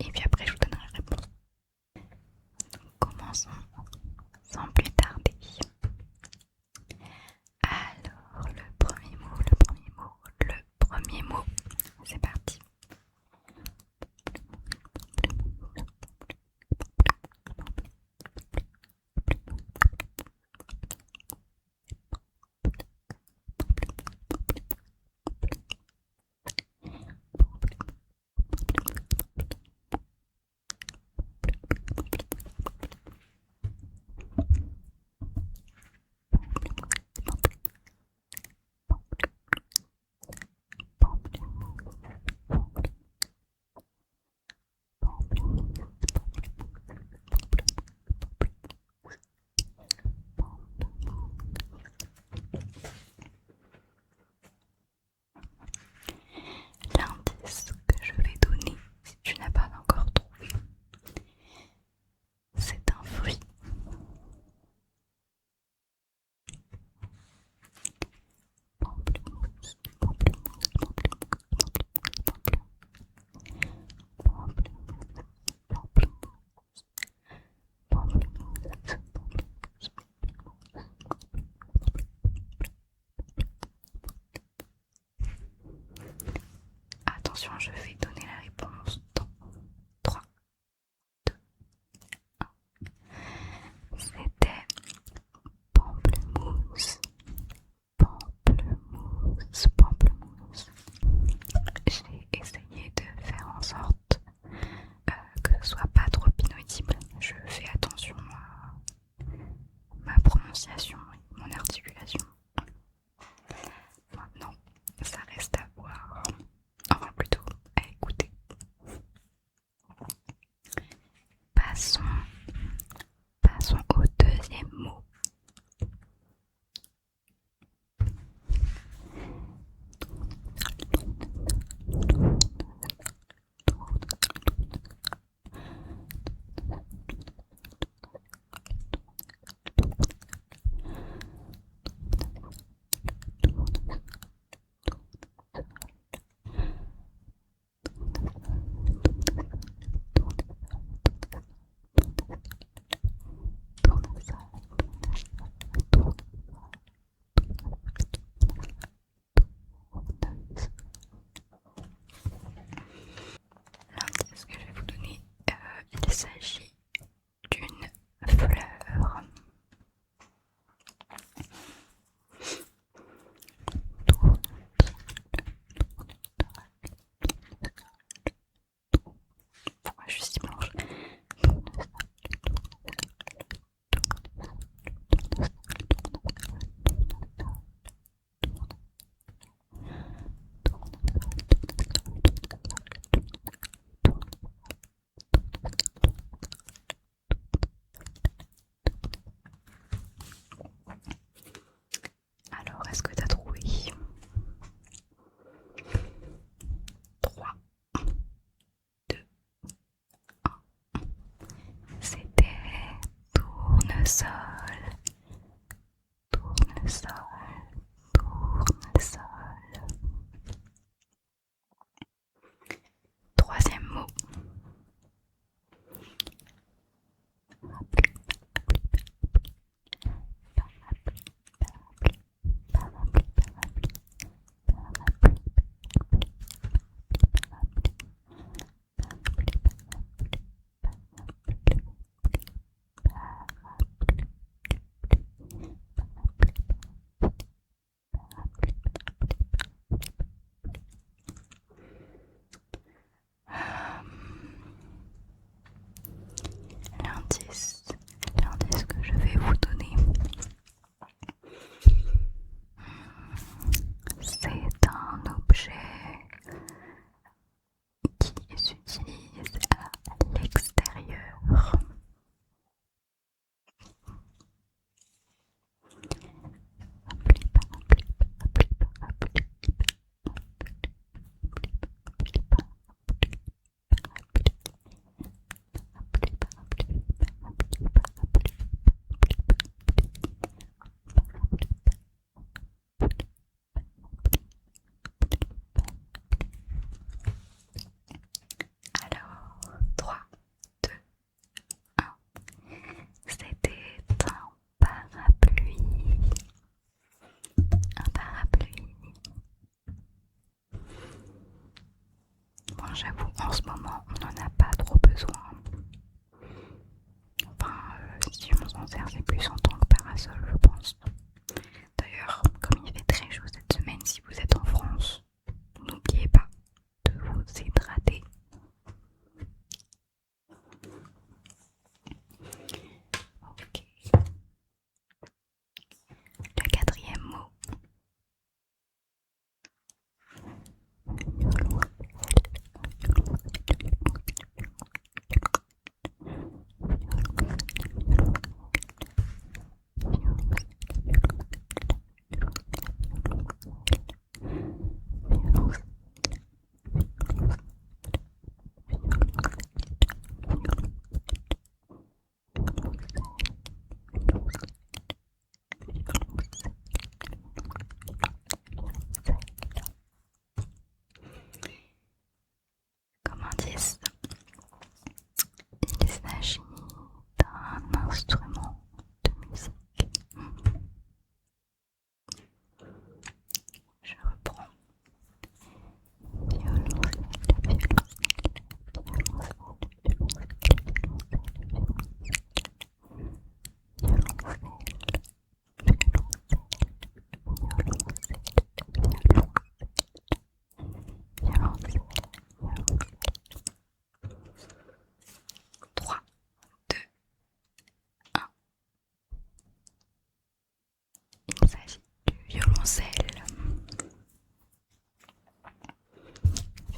et puis après je vous donnerai la réponse. Commençons sans plus tarder. Alors, le premier mot, c'est parti. L'indice que je vais donner, si tu n'as pas encore trouvé, c'est un fruit. Attention, je vais donner la réponse dans 3, 2, 1. C'était pamplemousse. Pamplemousse, pamplemousse. J'ai essayé de faire en sorte que ce soit pas trop inaudible. Je fais attention à ma prononciation et mon articulation. Maintenant, ça reste à voir. Enfin plutôt à écouter. Enfin, j'avoue, en ce moment, on n'en a pas trop besoin. Enfin, si on s'en sert, c'est plus en tant que parasol, je pense. D'ailleurs, comme il fait très chaud cette semaine, si vous êtes en France, n'oubliez pas de vous hydrater. Ok. Le quatrième mot. Comme indice, il s'agit d'un instrument de musique. Je reprends. Trois, deux, un. Il s'agit du violoncelle.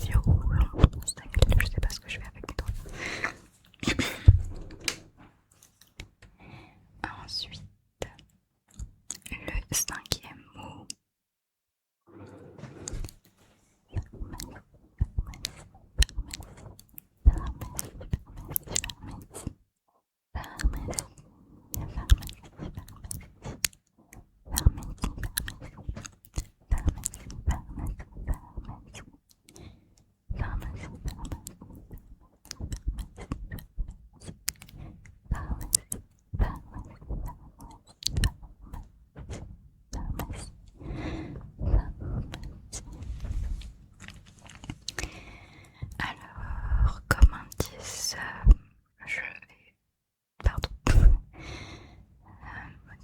Violoncelle, je sais pas ce que je fais avec mes doigts. Ensuite, le cinquième mot. Alors, comme indice, je vais... Pardon.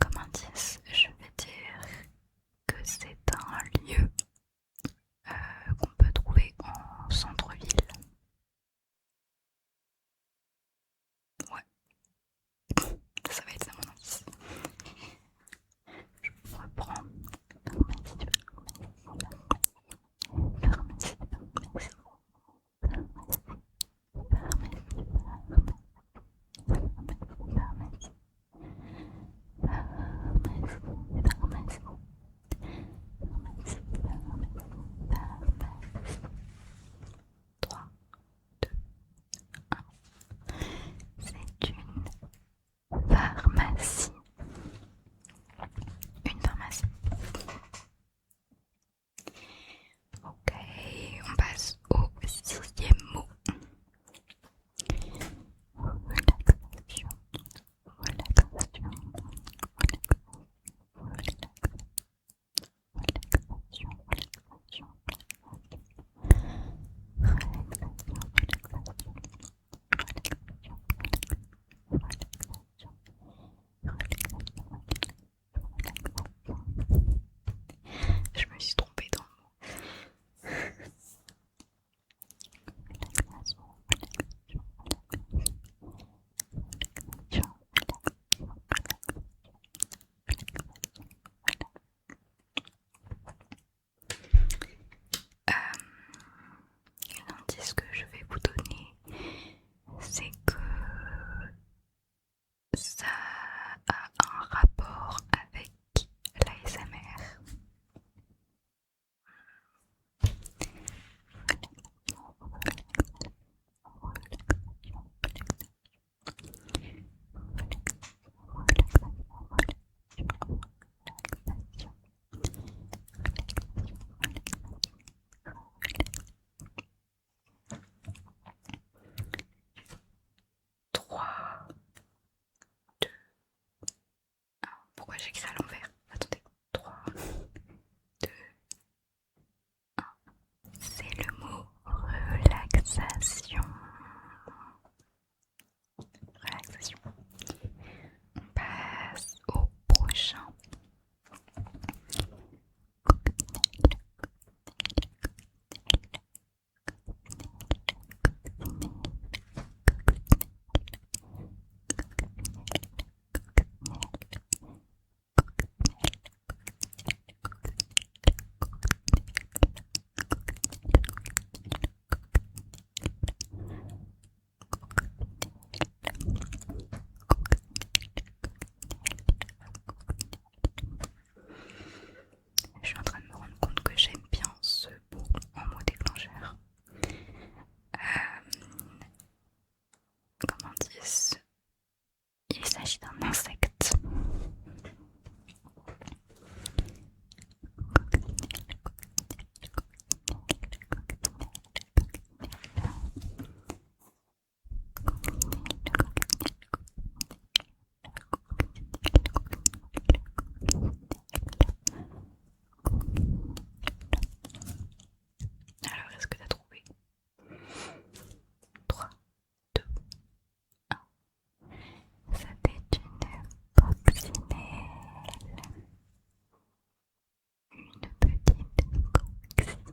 Comme indice, je vais dire que c'est un lieu qu'on peut trouver en centre-ville. Ouais, ça va être ça mon indice. Je reprends. relaxation. Relaxation. On passe au prochain. Je suis en train de me rendre compte que j'aime bien ce mot en mot déclencheur. Comment dire, il s'agit d'un insecte. Alors, est-ce que tu as trouvé? 3, 2, 1. C'était une coccinelle. Une petite coccinelle.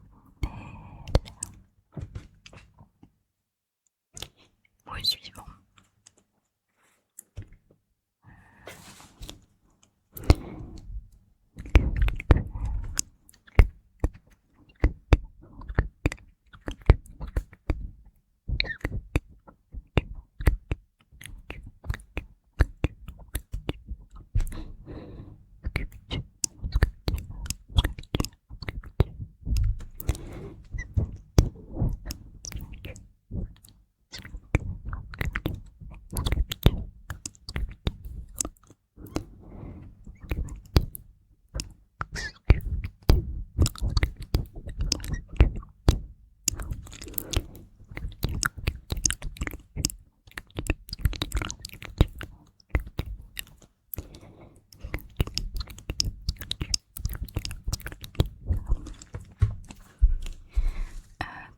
Mot suivant.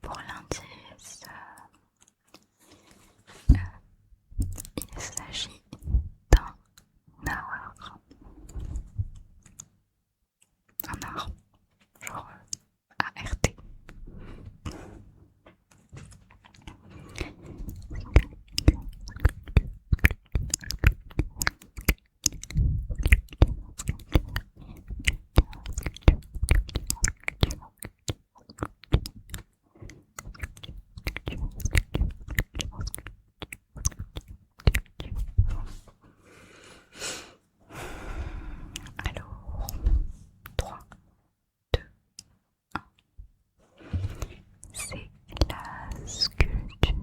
Pour l'indice, il s'agit d'un art. Un art, genre ART. Alors, 3, 2, 1. C'est la sculpture.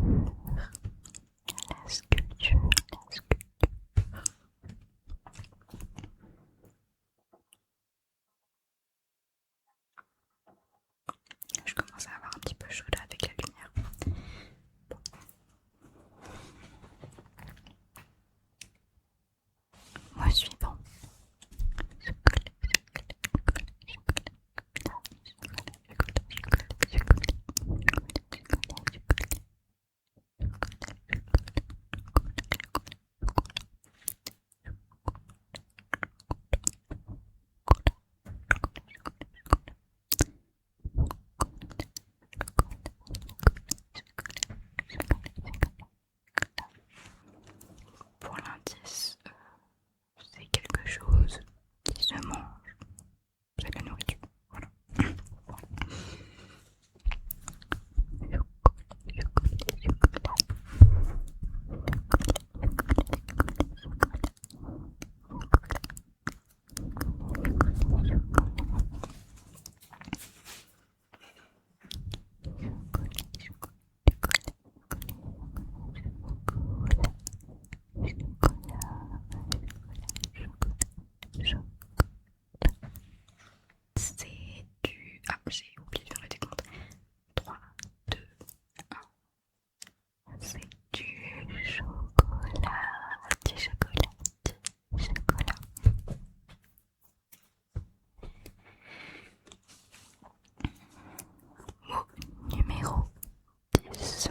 La sculpture. Je commence à avoir un petit peu chaud là avec la lumière. Mot suivant. Pour l'indice, c'est quelque chose qui se mange. C'est de la nourriture. Voilà. C'est du... Ah, j'ai oublié de faire le décompte. 3, 2, 1. C'est du chocolat. Du chocolat. Du chocolat. Mot numéro 10.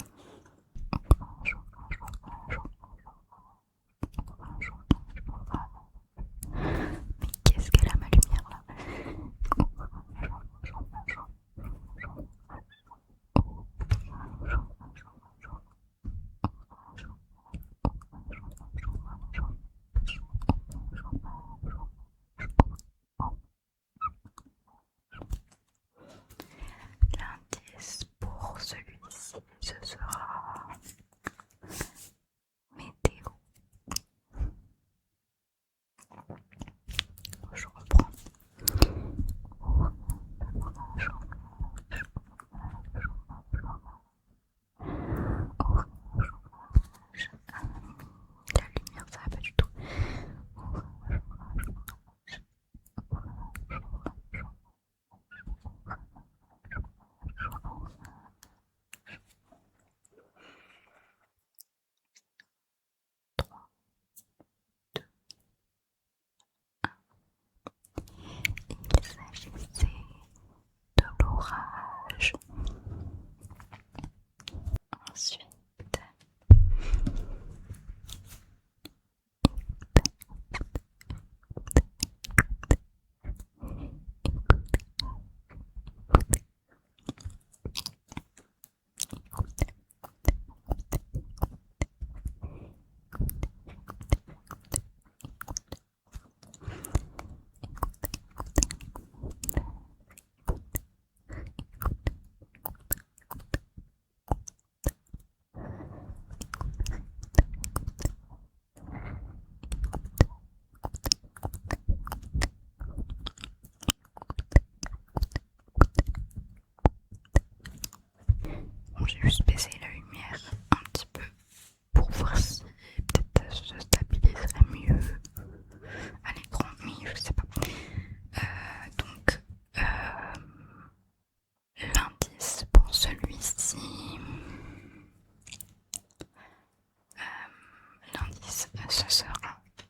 ce sera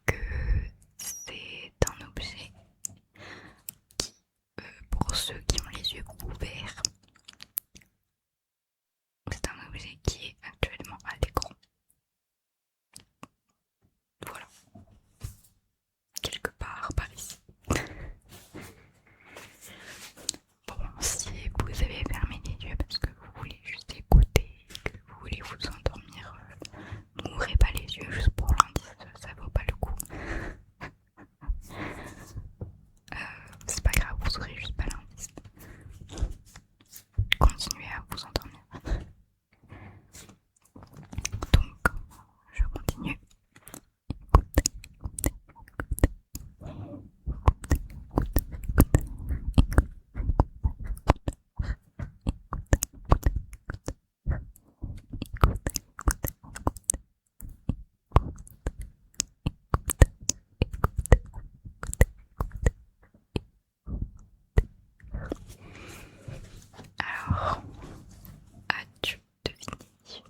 que c'est un objet qui, pour ceux qui ont les yeux ouverts, c'est un objet qui est actuellement à l'écran. Voilà, quelque part par ici. Bon, si vous avez fermé les yeux parce que vous voulez juste écouter, que vous voulez vous endormir, n'ouvrez pas les yeux juste pour l'indice, ça vaut pas le coup. C'est pas grave, vous aurez juste pas l'indice. Continuez à vous endormir. Donc, je continue. Alors, as-tu deviné?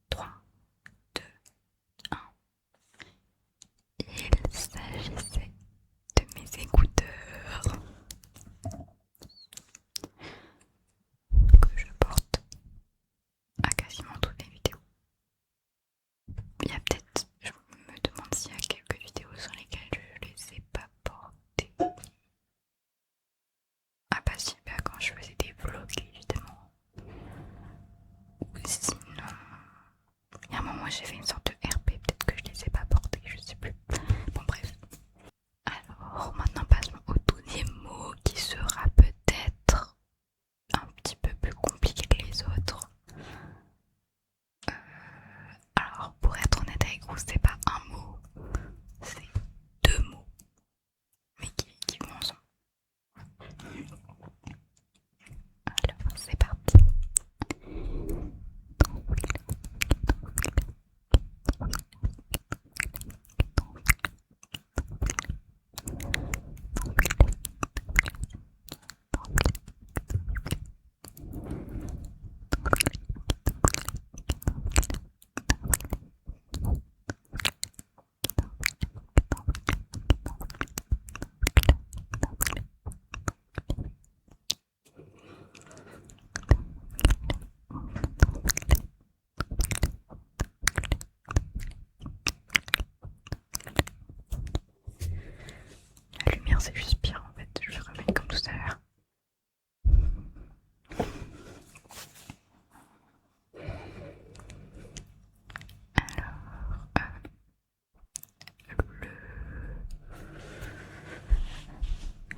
3, 2, 1. Il s'agissait de mes écouteurs que je porte à quasiment toutes les vidéos. Il y a peut-être, je me demande s'il y a quelques vidéos sur lesquelles je les ai pas portées. Ah bah si, bah quand je faisais des vlogs évidemment. Ou sinon, il y a un moment j'ai fait une sorte de RP, peut-être que je les ai pas portées, je sais plus. Bon bref. Alors maintenant passons au deuxième mot qui sera peut-être un petit peu plus compliqué que les autres. Alors pour être honnête avec vous, c'est pas un mot, c'est deux mots, mais qui vont ensemble. Alors c'est parti. La lumière c'est juste pire en fait, je vais remettre comme tout à l'heure. Alors,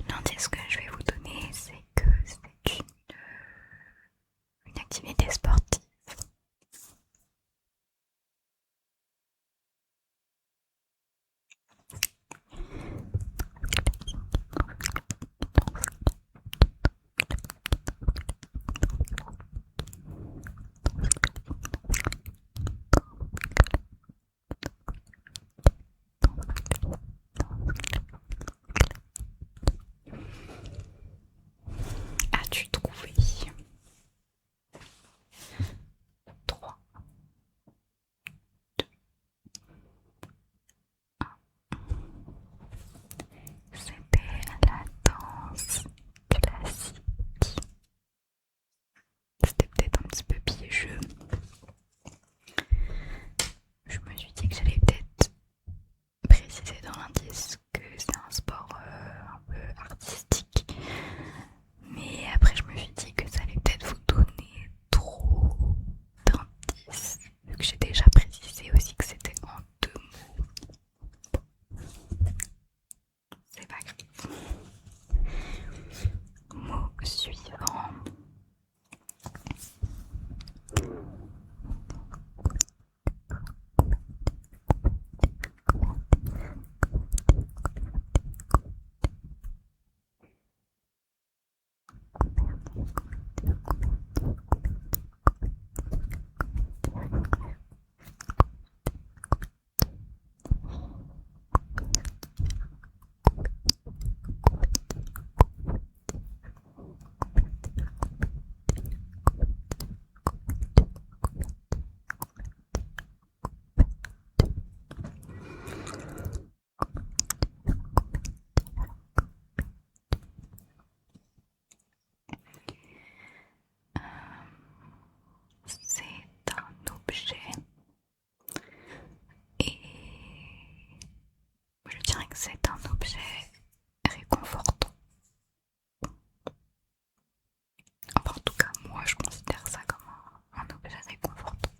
l'indice que je vais vous donner, c'est que c'est une activité sportive. As-tu trouvé? objet et je dirais que c'est un objet réconfortant. Enfin, en tout cas, moi je considère ça comme un objet réconfortant.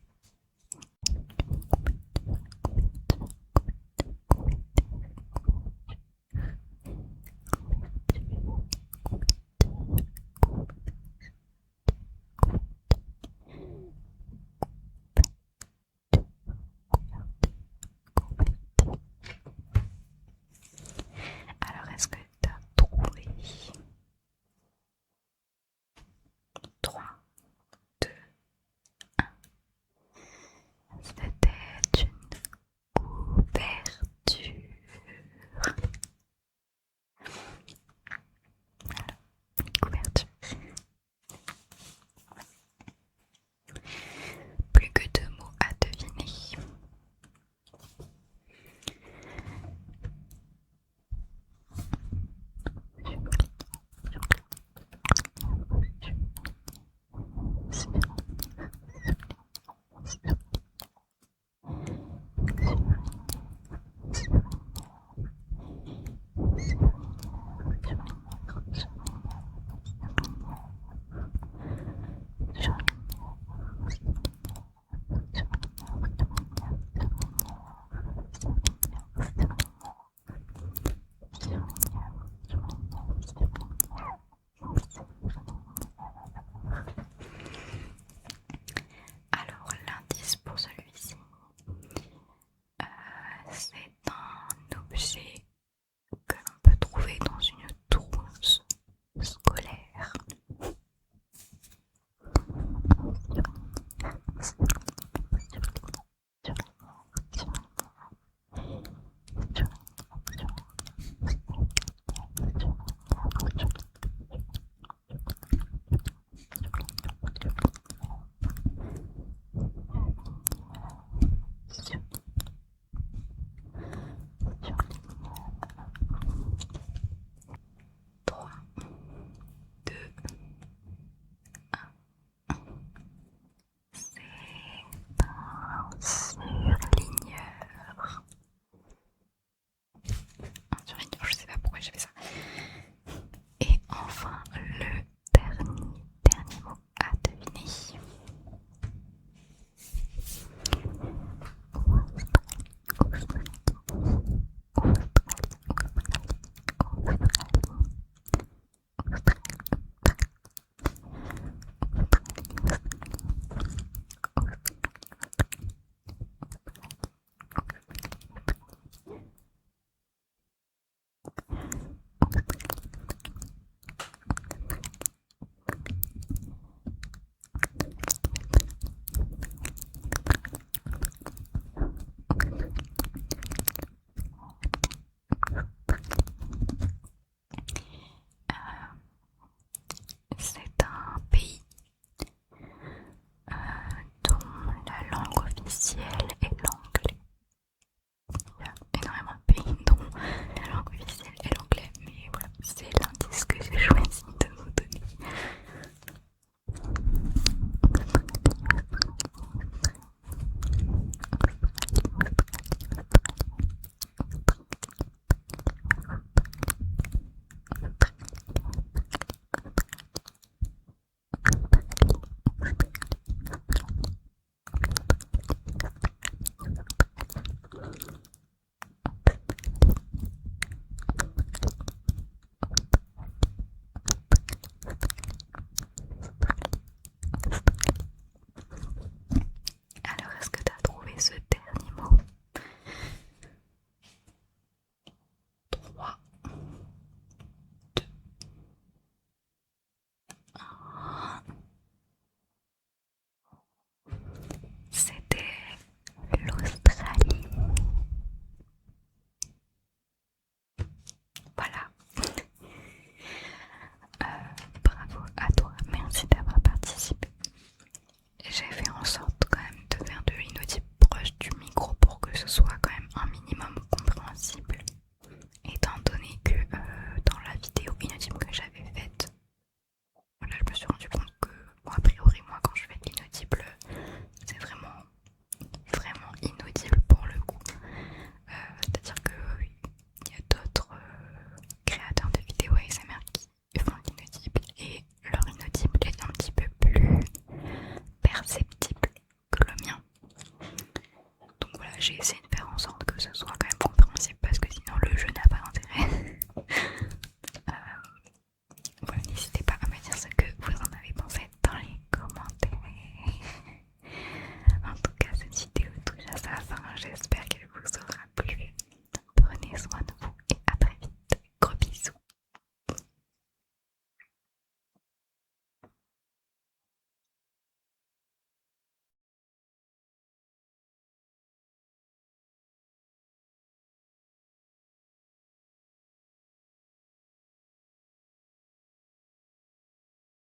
j'ai essayé